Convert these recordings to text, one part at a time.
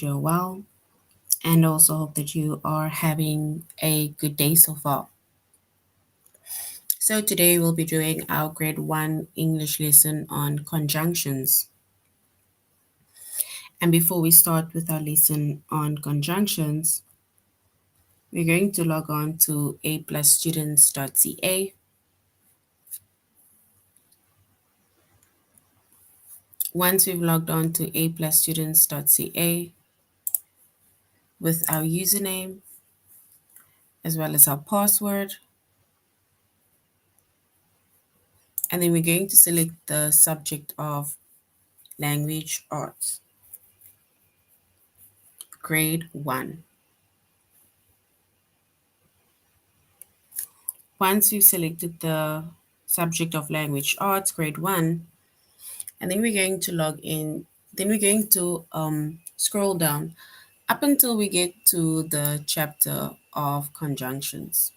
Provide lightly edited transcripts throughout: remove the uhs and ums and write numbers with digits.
you're well, and also hope that you are having a good day so far. So, today we'll be doing our grade 1 English lesson on conjunctions. And before we start with our lesson on conjunctions, we're going to log on to aplusstudents.ca. Once we've logged on to aplusstudents.ca with our username as well as our password, and then we're going to select the subject of language arts, grade 1. Once we've selected the subject of language arts, grade 1, and then we're going to log in, then we're going to scroll down up until we get to the chapter of conjunctions.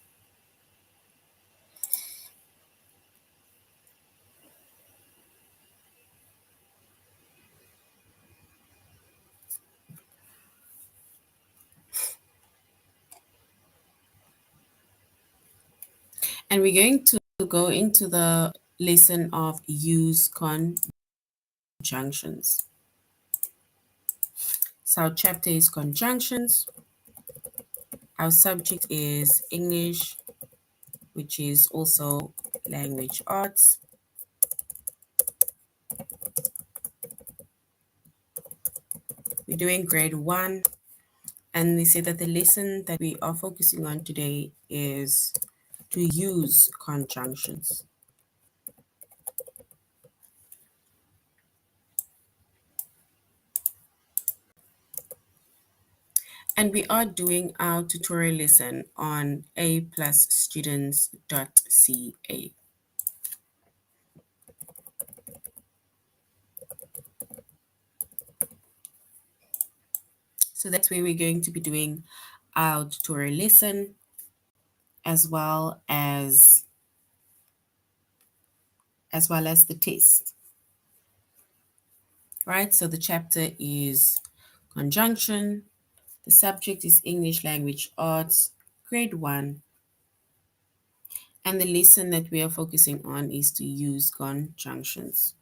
And we're going to go into the lesson of use conjunctions. So our chapter is conjunctions. Our subject is English, which is also language arts. We're doing grade 1, and they say that the lesson that we are focusing on today is to use conjunctions. And we are doing our tutorial lesson on aplusstudents.ca. So that's where we're going to be doing our tutorial lesson as well as the test. Right? So the chapter is conjunction. The subject is English language arts, grade 1. And the lesson that we are focusing on is to use conjunctions.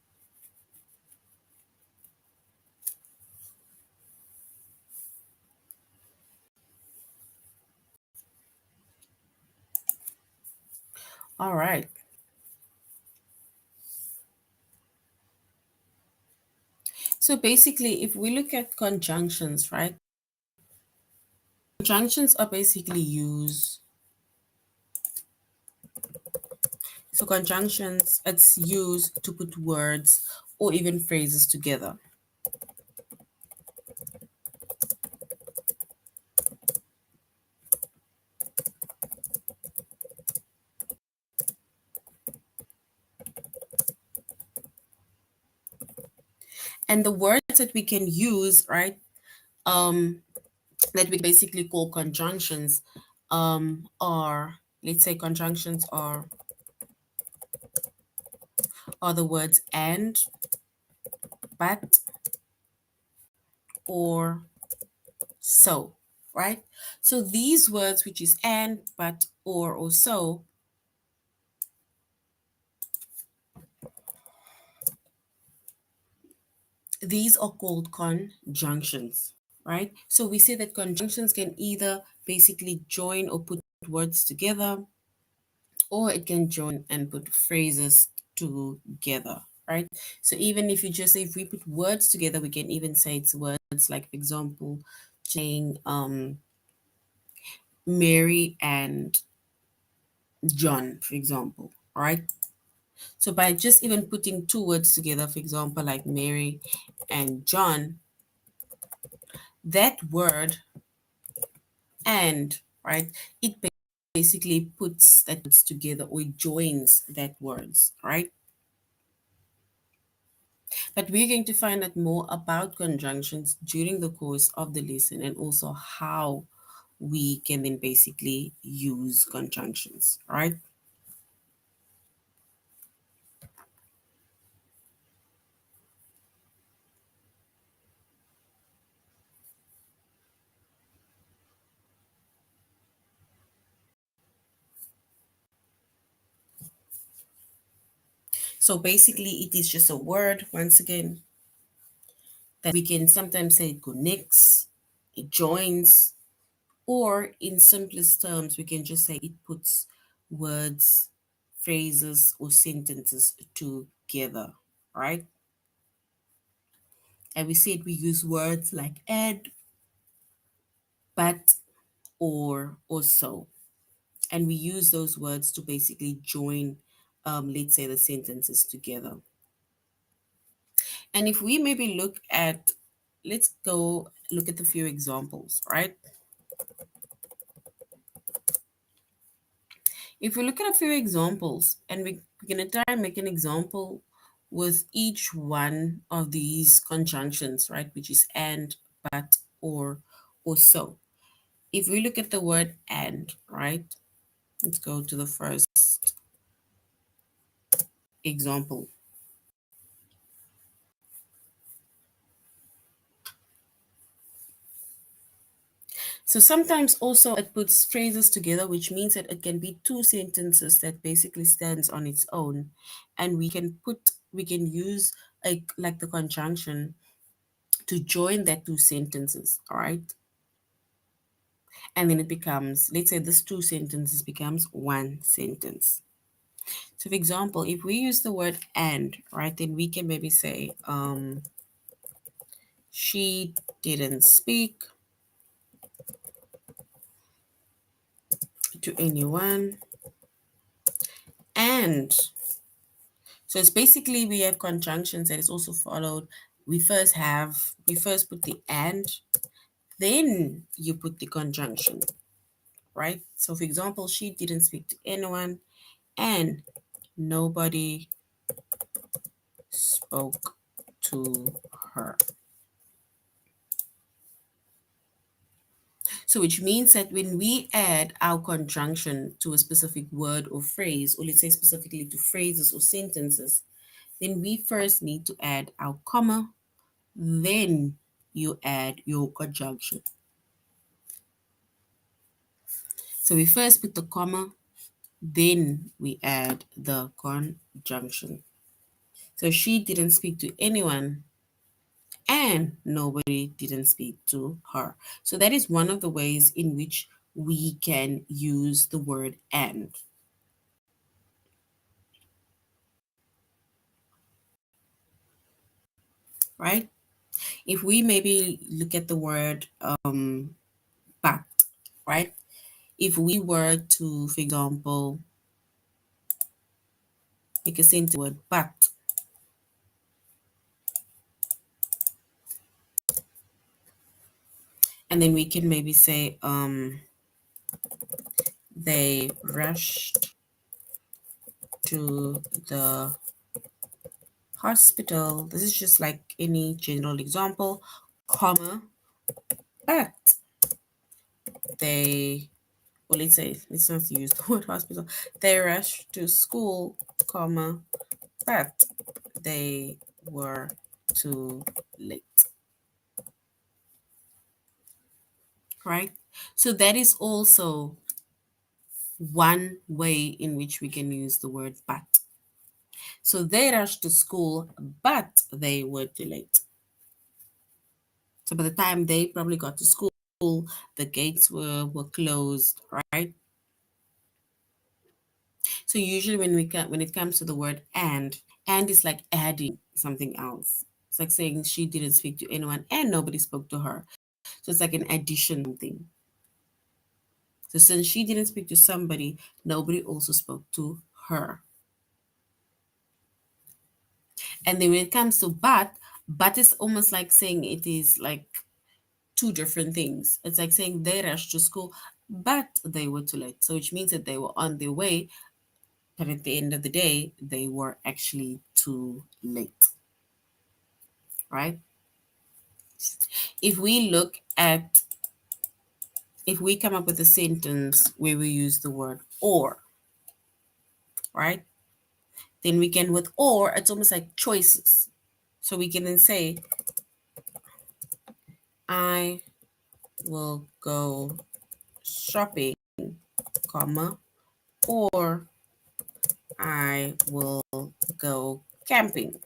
All right. So basically, if we look at conjunctions, right? Conjunctions are basically used. So conjunctions, it's used to put words or even phrases together. And the words that we can use, right, that we basically call conjunctions, are, let's say conjunctions are the words and, but, or so, right? So these words, which is and, but, or so, these are called conjunctions, right? So we say that conjunctions can either basically join or put words together, or it can join and put phrases together, right? So even if you just say, if we put words together, we can even say it's words like, for example, saying Mary and John, for example, right? So by just even putting two words together, for example, like Mary and John, that word and, right, it basically puts that words together, or it joins that words, right? But we're going to find out more about conjunctions during the course of the lesson, and also how we can then basically use conjunctions, right? So basically, it is just a word, once again, that we can sometimes say it connects, it joins, or in simplest terms, we can just say it puts words, phrases, or sentences together, right? And we said we use words like and, but, or so. And we use those words to basically join, let's say, the sentences together. And if we maybe look at, let's go look at a few examples, right? If we look at a few examples and we're going to try and make an example with each one of these conjunctions, right? Which is and, but, or so. If we look at the word and, right? Let's go to the first example. So sometimes also it puts phrases together, which means that it can be two sentences that basically stands on its own, and we can use like the conjunction to join that two sentences, all right? And then it becomes, let's say this two sentences becomes one sentence. So for example, if we use the word and, right, then we can maybe say, she didn't speak to anyone. And so it's basically we have conjunctions that is also followed. We first put the and, then you put the conjunction, right? So for example, she didn't speak to anyone and nobody spoke to her. So which means that when we add our conjunction to a specific word or phrase, or let's say specifically to phrases or sentences, then we first need to add our comma, then you add your conjunction. So we first put the comma, then we add the conjunction. So she didn't speak to anyone and nobody didn't speak to her. So that is one of the ways in which we can use the word and. Right? If we maybe look at the word but, right? If we were to, for example, make a sentence word but, and then we can maybe say they rushed to the hospital. This is just like any general example, comma, but they, well, let's not use the word hospital. They rushed to school, comma, but they were too late. Right? So that is also one way in which we can use the word but. So they rushed to school, but they were too late. So by the time they probably got to school, the gates were closed, right? So usually when it comes to the word and is like adding something else. It's like saying she didn't speak to anyone and nobody spoke to her. So it's like an addition thing. So since she didn't speak to somebody, nobody also spoke to her. And then when it comes to but is almost like saying it is like two different things. It's like saying they rushed to school, but they were too late. So which means that they were on their way, but at the end of the day, they were actually too late. Right? If we look at, if we come up with a sentence where we use the word or, right? Then we can, with or, it's almost like choices. So we can then say, I will go shopping, comma, or I will go camping.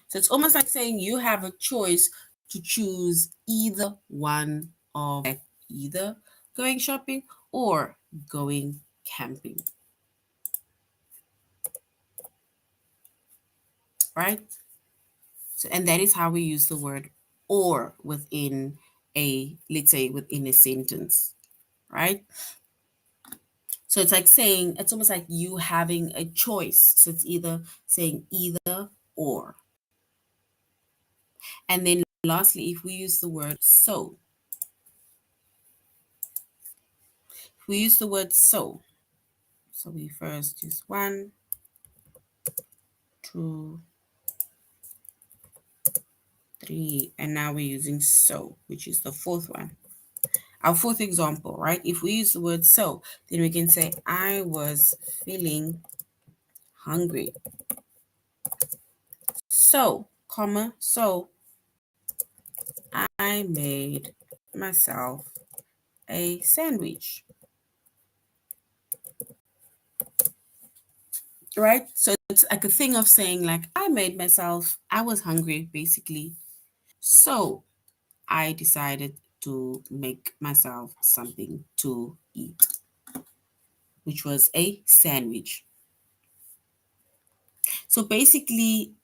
So it's almost like saying you have a choice to choose either one of, like, either going shopping or going camping, right? So, and that is how we use the word or within a, let's say, within a sentence, right? So it's like saying, it's almost like you having a choice. So it's either saying either or. And then lastly, if we use the word so, if we use the word so we first use one, two, three, and now we're using so, which is the fourth one. Our fourth example, right? If we use the word so, then we can say, I was feeling hungry. So, comma, so I made myself a sandwich, right? So it's like a thing of saying, like, I made myself, I was hungry, basically. So I decided to make myself something to eat, which was a sandwich. So basically,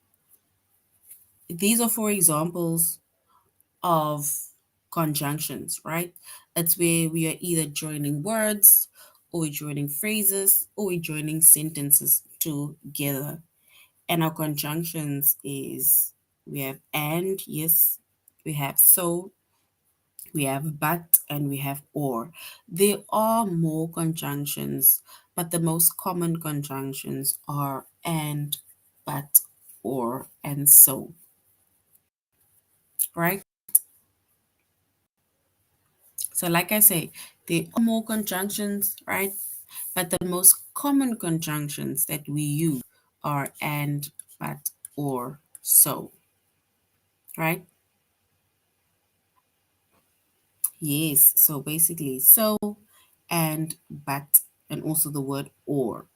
these are four examples of conjunctions, right? It's where we are either joining words, or we're joining phrases, or we're joining sentences together. And our conjunctions is, we have and, yes, we have so, we have but, and we have or. There are more conjunctions, but the most common conjunctions are and, but, or, and so, right? So, like I say, there are more conjunctions, right? But the most common conjunctions that we use are and, but, or, so, right? Yes. So basically, so and but, and also the word or.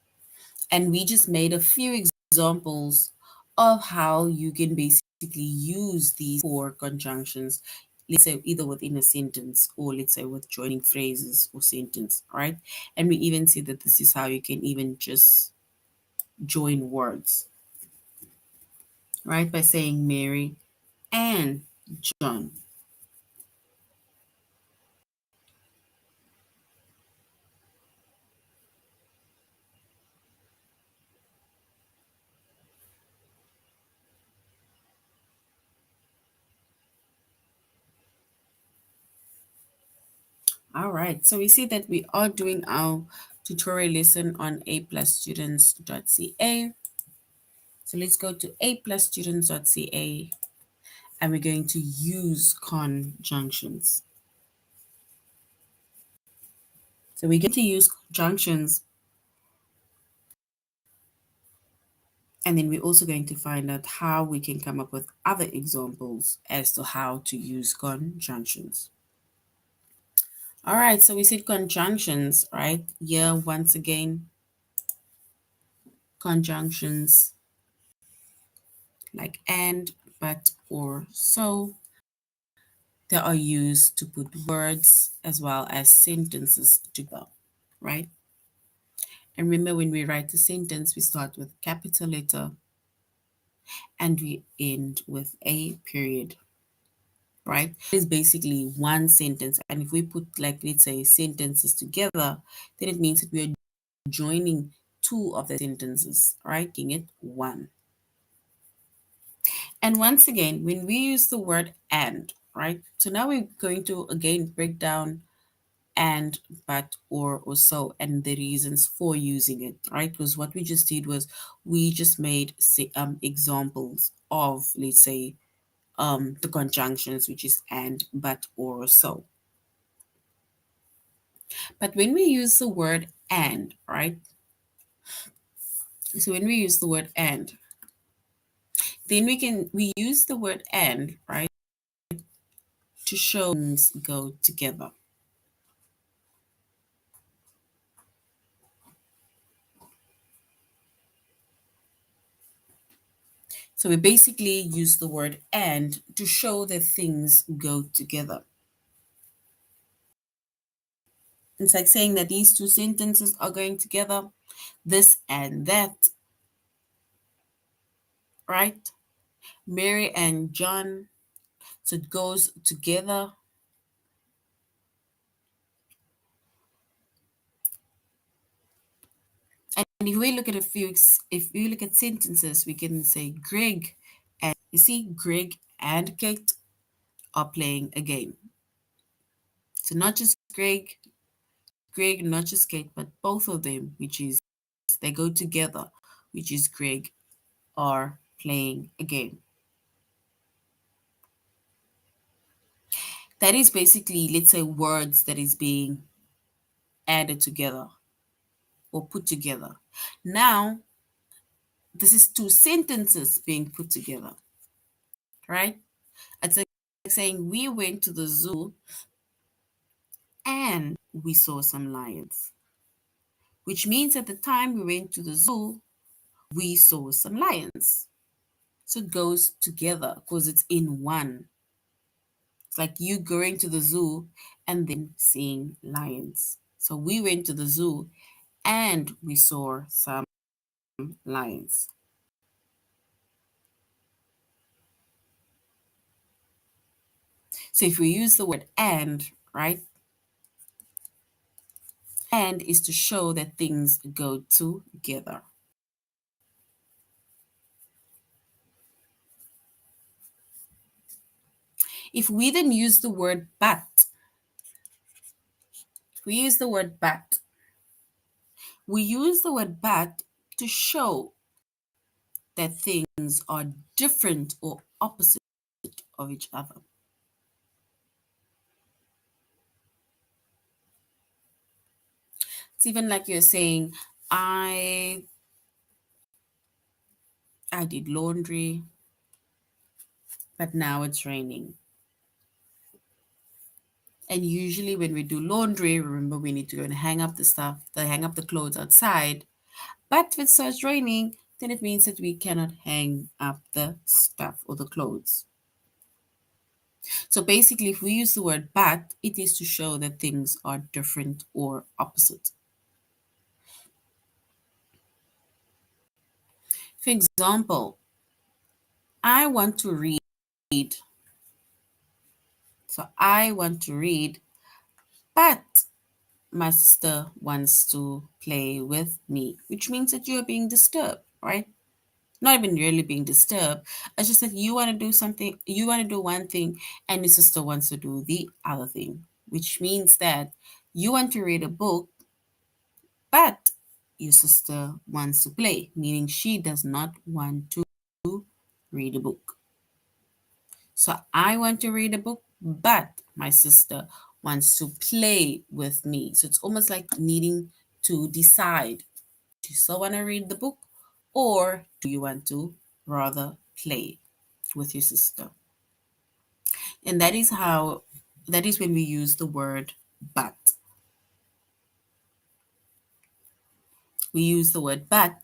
And we just made a few examples of how you can basically use these four conjunctions, let's say either within a sentence or let's say with joining phrases or sentence, right? And we even see that this is how you can even just join words, right? By saying Mary and John. All right, so we see that we are doing our tutorial lesson on aplusstudents.ca. So let's go to aplusstudents.ca, and we're going to use conjunctions. So we're going to use conjunctions, and then we're also going to find out how we can come up with other examples as to how to use conjunctions. All right, so we said conjunctions, right? Yeah, once again, conjunctions like and, but, or, so, they are used to put words as well as sentences together, right? And remember, when we write a sentence, we start with capital letter and we end with a period, right? It's basically one sentence. And if we put, like, let's say, sentences together, then it means that we are joining two of the sentences, right? Making it one. And once again, when we use the word and, right? So now we're going to again break down and, but, or so, and the reasons for using it, right? Because what we just did was we just made examples of, let's say, the conjunctions, which is and, but, or so. But when we use the word and, right? So when we use the word and, then we use the word and, right, to show things go together. So we basically use the word and to show that things go together. It's like saying that these two sentences are going together, this and that, right? Mary and John, so it goes together. And if we look at if we look at sentences, we can say Greg and you see Greg and Kate are playing a game. So not just Greg, not just Kate, but both of them, which is they go together, which is Greg, are playing a game. That is basically, let's say, words that is being added together or put together. Now, this is two sentences being put together, right? It's like saying we went to the zoo and we saw some lions, which means at the time we went to the zoo, we saw some lions. So it goes together because it's in one. It's like you going to the zoo and then seeing lions. So we went to the zoo and we saw some lions. So if we use the word and, right? And is to show that things go together. If we then use the word but, we use the word but, we use the word but to show that things are different or opposite of each other. It's even like you're saying, I did laundry, but now it's raining. And usually when we do laundry, remember we need to go and hang up the stuff, hang up the clothes outside. But if it starts raining, then it means that we cannot hang up the stuff or the clothes. So basically, if we use the word but, it is to show that things are different or opposite. For example, I want to read. So I want to read, but my sister wants to play with me, which means that you are being disturbed, right? Not even really being disturbed. It's just that you want to do something, you want to do one thing, and your sister wants to do the other thing, which means that you want to read a book, but your sister wants to play, meaning she does not want to read a book. So I want to read a book, but my sister wants to play with me. So it's almost like needing to decide, do you still want to read the book or do you want to rather play with your sister? And that is when we use the word but. We use the word but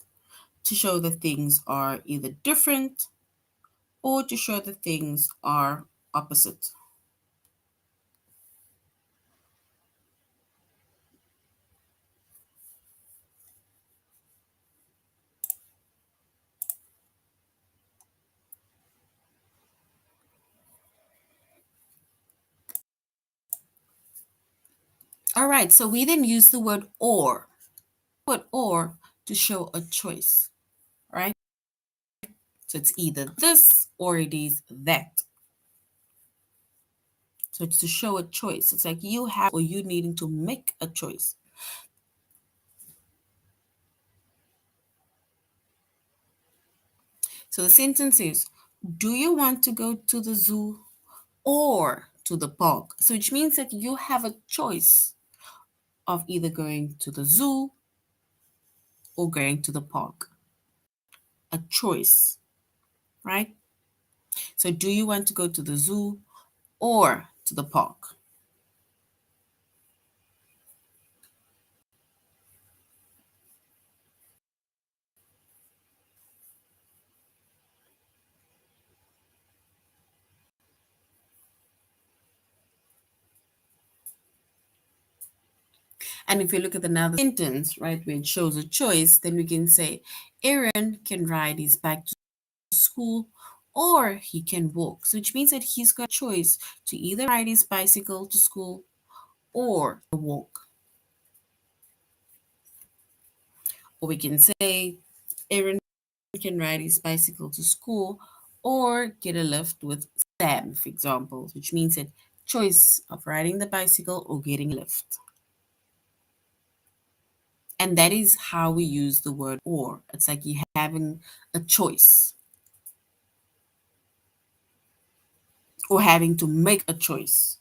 to show that things are either different or to show that things are opposite. All right, so we then use the word or to show a choice, right? So it's either this or it is that. So it's to show a choice. It's like you have or you needing to make a choice. So the sentence is, do you want to go to the zoo or to the park? So which means that you have a choice of either going to the zoo or going to the park. A choice, right? So do you want to go to the zoo or to the park? And if you look at another sentence, right, where it shows a choice, then we can say Aaron can ride his bike to school or he can walk. So which means that he's got a choice to either ride his bicycle to school or walk. Or we can say Aaron can ride his bicycle to school or get a lift with Sam, for example, which means that choice of riding the bicycle or getting a lift. And that is how we use the word or. It's like you having a choice or having to make a choice.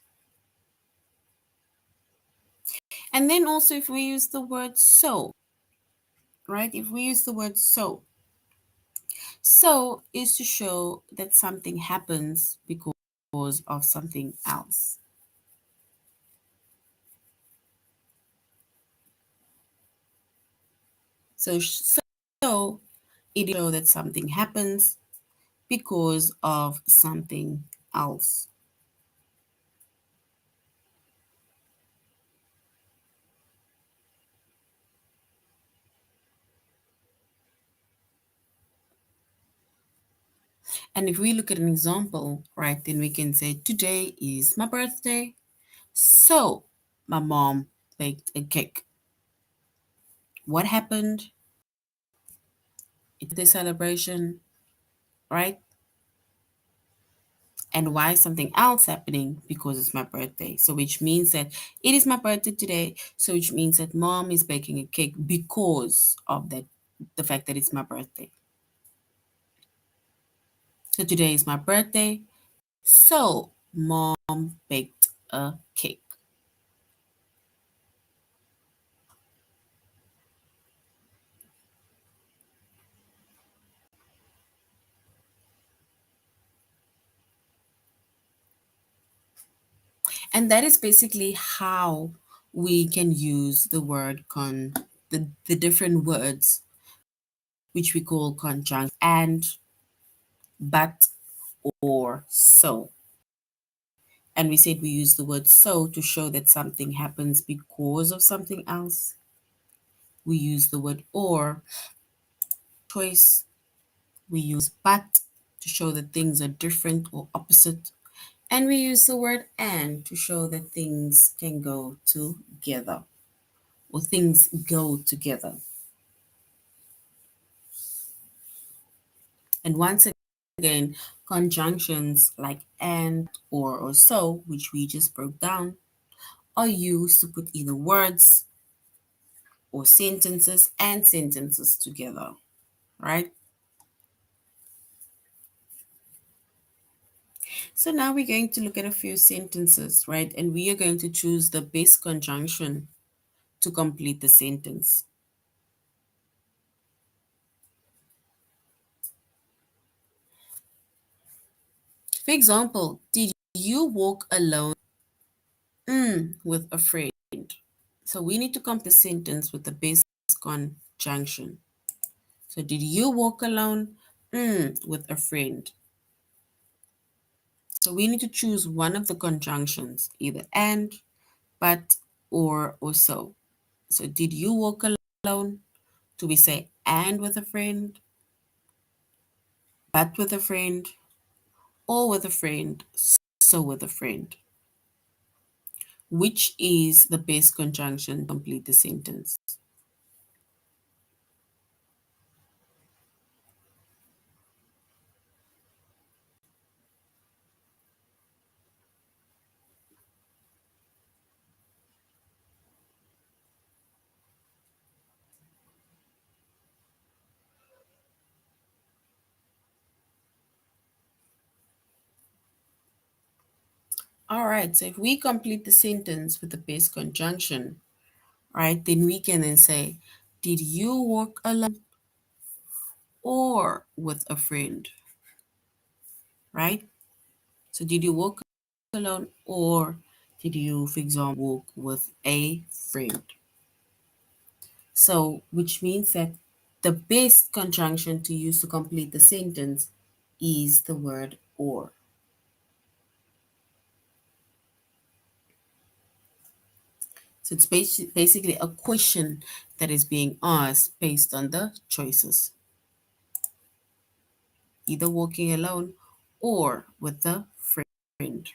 And then also if we use the word so, right? If we use the word so, so is to show that something happens because of something else. So it shows that something happens because of something else. And if we look at an example, right, then we can say, today is my birthday. So my mom baked a cake. What happened? It's the celebration, right? And why is something else happening? Because it's my birthday. So which means that it is my birthday today. So which means that mom is baking a cake because of that, the fact that it's my birthday. So today is my birthday. So mom baked a cake. And that is basically how we can use the word the different words which we call conjunct and, but, or, so. And we said we use the word so to show that something happens because of something else. We use the word or, choice. We use but to show that things are different or opposite. And we use the word and to show that things can go together or things go together. And once again, conjunctions like and, or so, which we just broke down, are used to put either words or sentences and sentences together, right? So now we're going to look at a few sentences, right? And we are going to choose the best conjunction to complete the sentence. For example, did you walk alone with a friend? So we need to complete the sentence with the best conjunction. So did you walk alone with a friend? So we need to choose one of the conjunctions, either and, but, or so. So did you walk alone? Do we say and with a friend, but with a friend, or with a friend, so with a friend? Which is the best conjunction to complete the sentence? All right, so if we complete the sentence with the best conjunction, right, then we can then say, did you walk alone or with a friend, right? So did you walk alone or did you, for example, walk with a friend? So, which means that the best conjunction to use to complete the sentence is the word or. So it's basically a question that is being asked based on the choices, either walking alone or with a friend.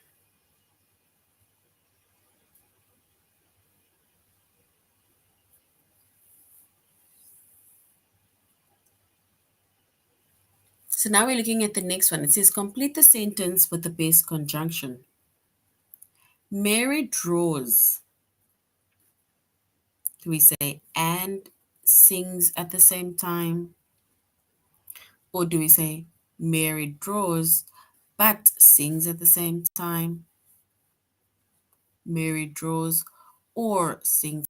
So now we're looking at the next one. It says complete the sentence with the base conjunction. Mary draws. Do we say and sings at the same time? Or do we say Mary draws but sings at the same time? Mary draws or sings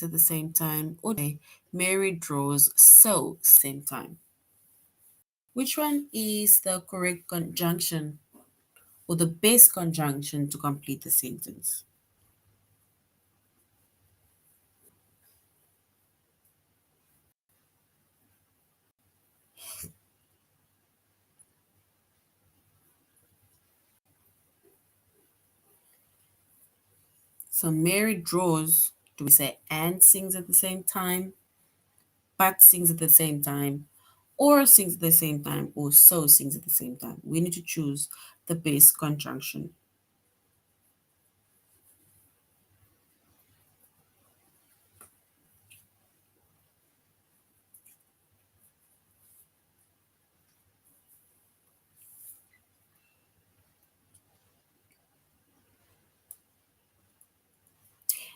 at the same time? Or do we say Mary draws so same time? Which one is the correct conjunction or the best conjunction to complete the sentence? So Mary draws, do we say and sings at the same time, but sings at the same time, or sings at the same time, or so sings at the same time? We need to choose the base conjunction.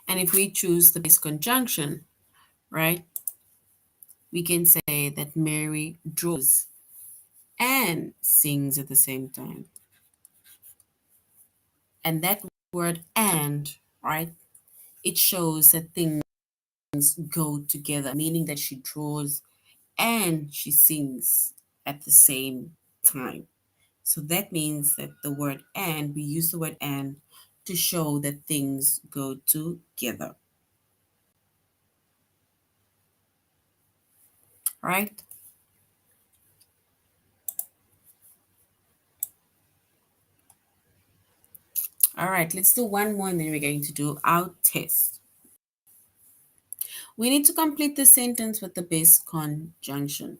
And if we choose the base conjunction, right, we can say that Mary draws and sings at the same time. And that word and, right, it shows that things go together, meaning that she draws and she sings at the same time. So that means that the word and, we use the word and to show that things go together, right? All right, let's do one more and then we're going to do our test. We need to complete the sentence with the base conjunction.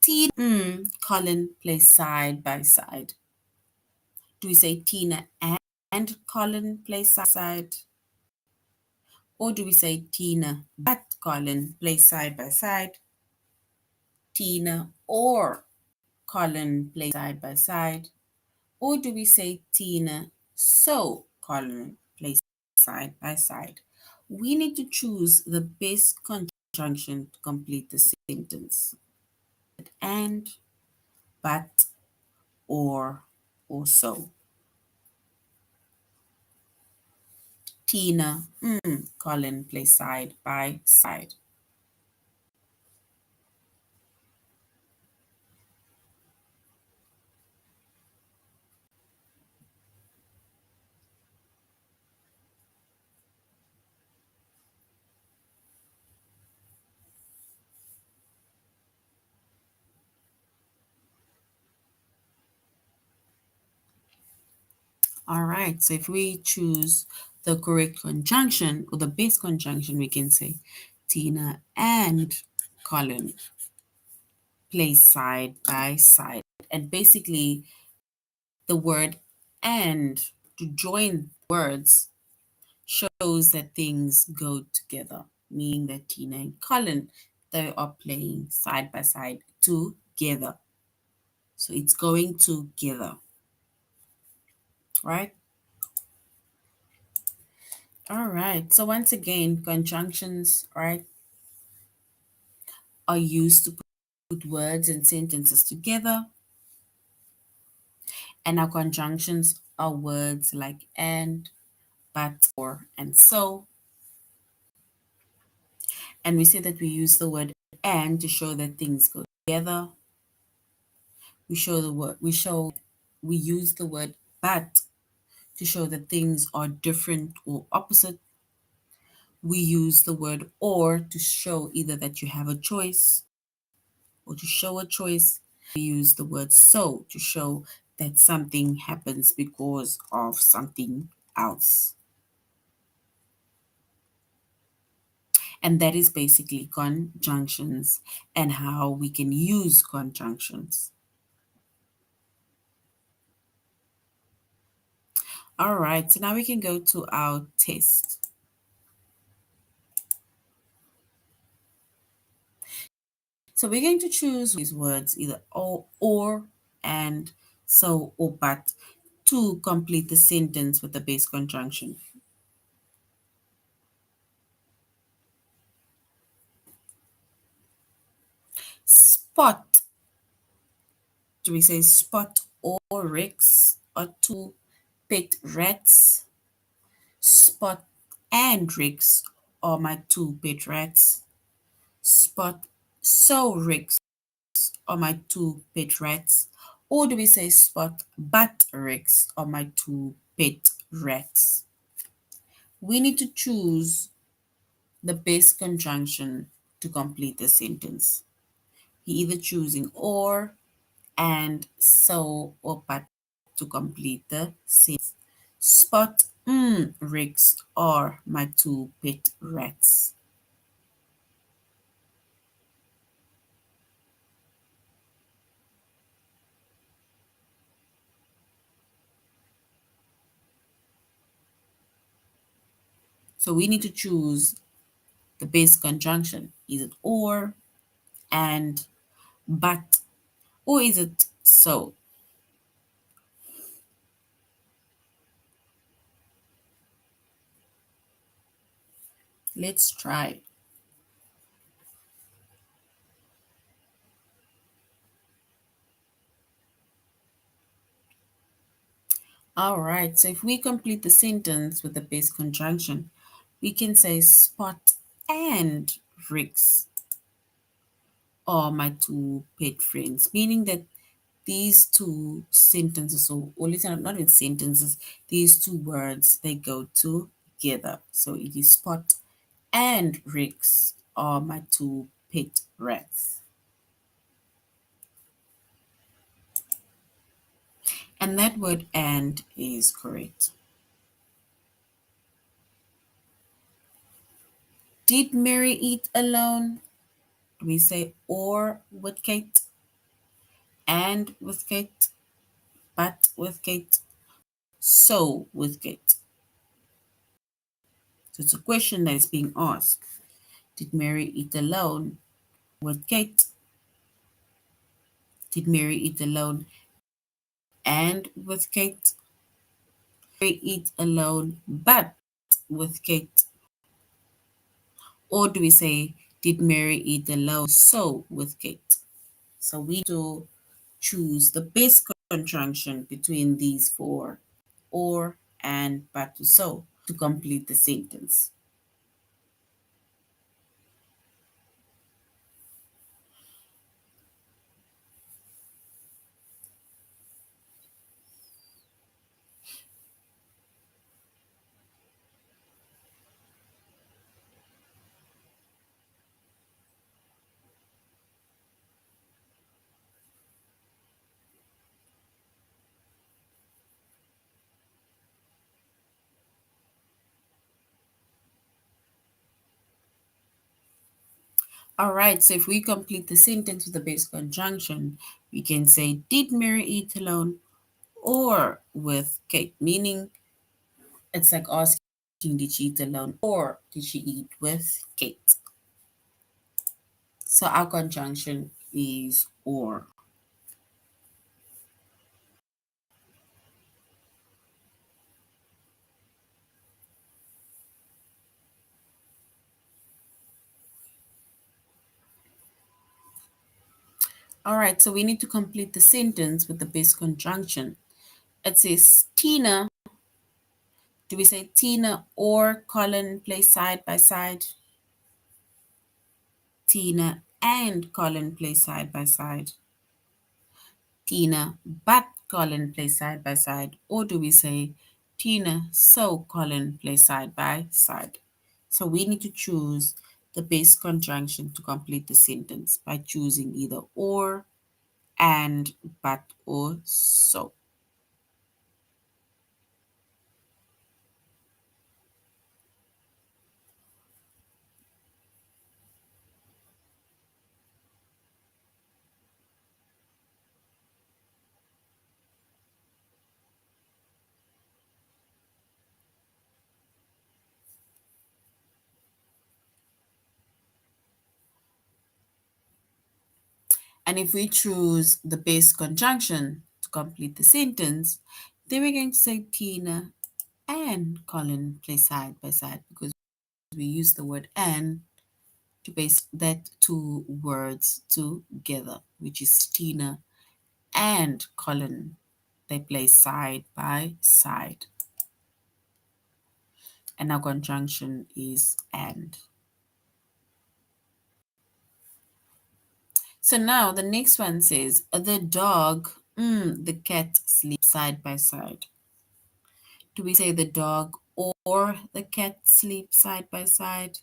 Tina Colin play side by side. Do we say Tina and Colin play side by side? Or do we say Tina but Colin play side by side? Tina or Colin play side by side? Or do we say Tina so Colin play side by side? We need to choose the best conjunction to complete the sentence. And, but, or so. Tina, Colin play side by side. All right, so if we choose the correct conjunction or the base conjunction, we can say Tina and Colin play side by side. And basically, the word and to join words shows that things go together, meaning that Tina and Colin, they are playing side by side together. So it's going together, right? All right. So once again, conjunctions, right, are used to put words and sentences together. And our conjunctions are words like and, but, or, and so. And we say that we use the word and to show that things go together. We use the word but to show that things are different or opposite. We use the word or to show either that you have a choice or to show a choice. We use the word so to show that something happens because of something else. And that is basically conjunctions and how we can use conjunctions. All right, so now we can go to our test. So we're going to choose these words either or, and, so, or but to complete the sentence with the base conjunction. Spot. Do we say Spot or Rex are two pet rats? Spot and Rex are my two pet rats. Spot so Rex are my two pet rats. Or do we say Spot but Rex are my two pet rats? We need to choose the best conjunction to complete the sentence. You're either choosing or, and, so, or but to complete the sentence. Spot, Rex are my two pet rats. So we need to choose the base conjunction. Is it or, and, but, or is it so? Let's try. All right, so if we complete the sentence with the base conjunction, we can say Spot and Rex are my two pet friends, meaning that these two sentences, or listen, not in sentences, these two words, they go together. So it is Spot and Rex are my two pet rats. And that word and is correct. Did Mary eat alone? We say or with Kate, and with Kate, but with Kate, so with Kate. So it's a question that is being asked. Did Mary eat alone with Kate? Did Mary eat alone and with Kate? Mary eat alone but with Kate? Or do we say, did Mary eat alone so with Kate? So we do choose the best conjunction between these four, or, and, but, to, so, to complete the sentence. All right, so if we complete the sentence with the base conjunction, we can say, did Mary eat alone or with Kate? Meaning, it's like asking, did she eat alone or did she eat with Kate? So our conjunction is or. All right, so we need to complete the sentence with the base conjunction. It says, Tina, do we say Tina or Colin play side by side? Tina and Colin play side by side. Tina but Colin play side by side. Or do we say Tina so Colin play side by side? So we need to choose the base conjunction to complete the sentence by choosing either or, and, but, or so. And if we choose the base conjunction to complete the sentence, then we're going to say Tina and Colin play side by side, because we use the word and to base that two words together, which is Tina and Colin. They play side by side. And our conjunction is and. So now the next one says the dog, the cat sleep side by side. Do we say the dog or the cat sleep side by side?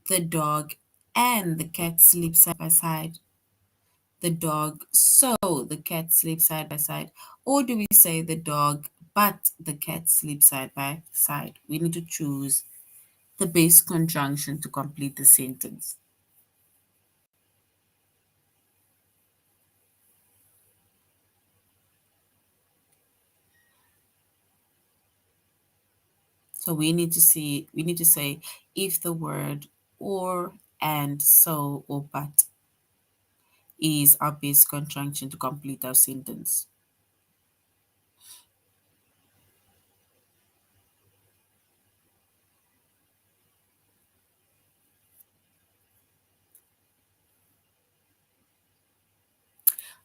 The dog and the cat sleep side by side? The dog so the cat sleep side by side? Or do we say the dog but the cat sleep side by side? We need to choose the base conjunction to complete the sentence. So we need to say if the word or, and, so, or but is our base conjunction to complete our sentence.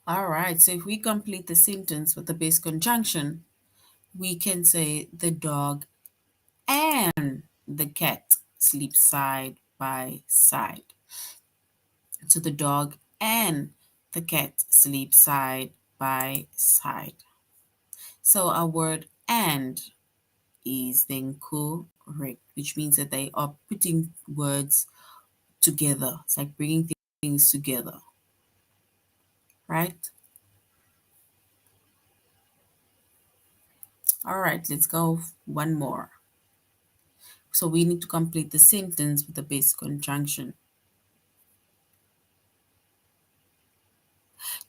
All right, so if we complete the sentence with the base conjunction, we can say the dog and the cat sleep side by side. So the dog and the cat sleep side by side. So our word and is then correct, which means that they are putting words together. It's like bringing things together, right? All right, let's go one more. So we need to complete the sentence with the base conjunction.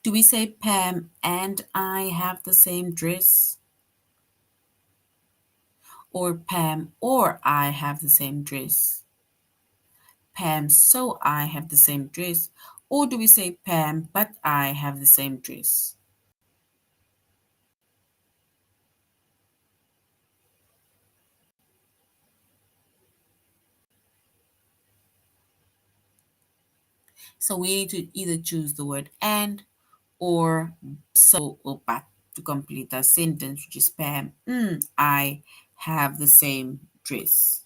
Do we say Pam and I have the same dress? Or Pam or I have the same dress? Pam so I have the same dress? Or do we say Pam but I have the same dress? So we need to either choose the word and or so or but to complete our sentence, which is Pam, I have the same dress.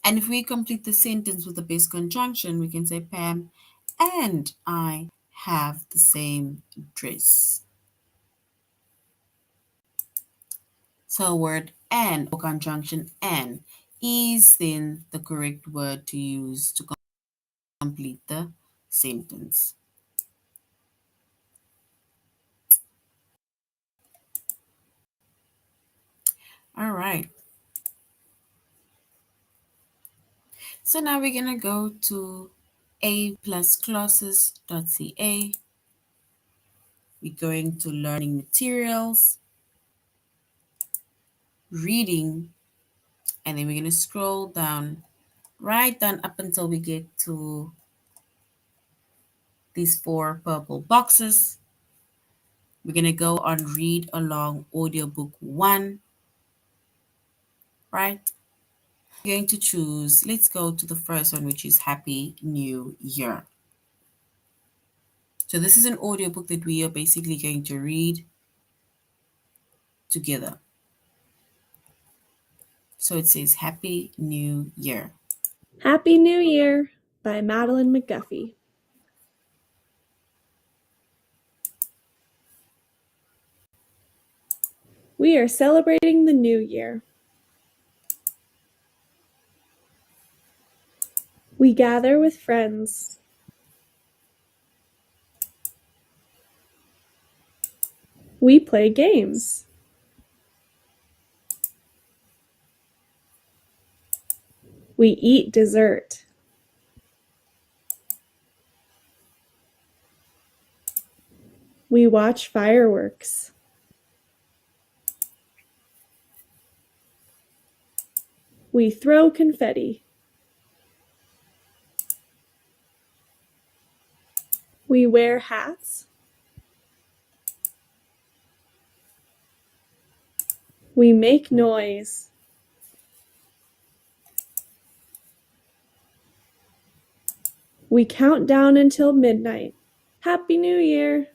And if we complete the sentence with the base conjunction, we can say Pam and I have the same dress. So word and or conjunction and is then the correct word to use to complete the sentence. All right. So now we're going to go to a+classes.ca. We're going to learning materials, reading, and then we're going to scroll down, right down up until we get to these four purple boxes. We're going to go on read along audiobook 1, right? We're going to choose, let's go to the first one, which is Happy New Year. So this is an audiobook that we are basically going to read together. So it says Happy New Year. Happy New Year by Madeline McGuffey. We are celebrating the new year. We gather with friends. We play games. We eat dessert. We watch fireworks. We throw confetti. We wear hats. We make noise. We count down until midnight. Happy New Year!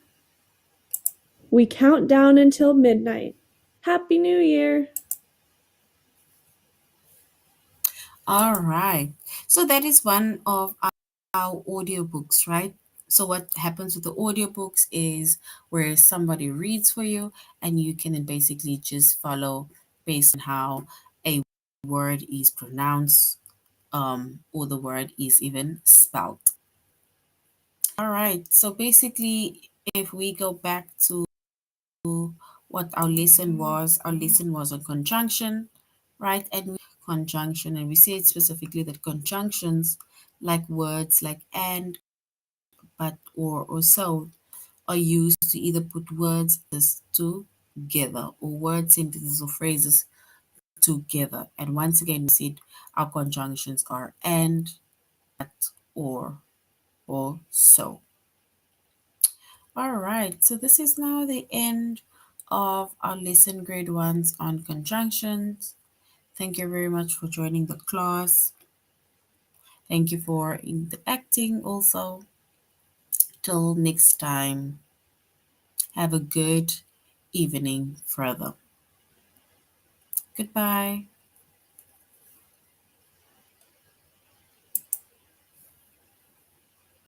We count down until midnight. Happy New Year! All right. So that is one of our audiobooks, right? So what happens with the audiobooks is where somebody reads for you and you can then basically just follow based on how a word is pronounced, or the word is even spelled. All right. So basically, if we go back to what our lesson was on conjunction, right? And conjunction, and we said specifically that conjunctions, like words like and, but, or so, are used to either put words together or word sentences or phrases together. And once again, we said our conjunctions are and, or, or so. All right, so this is now the end of our lesson grade ones on conjunctions. Thank you very much for joining the class. Thank you for interacting also. Till next time, have a good evening further. Goodbye.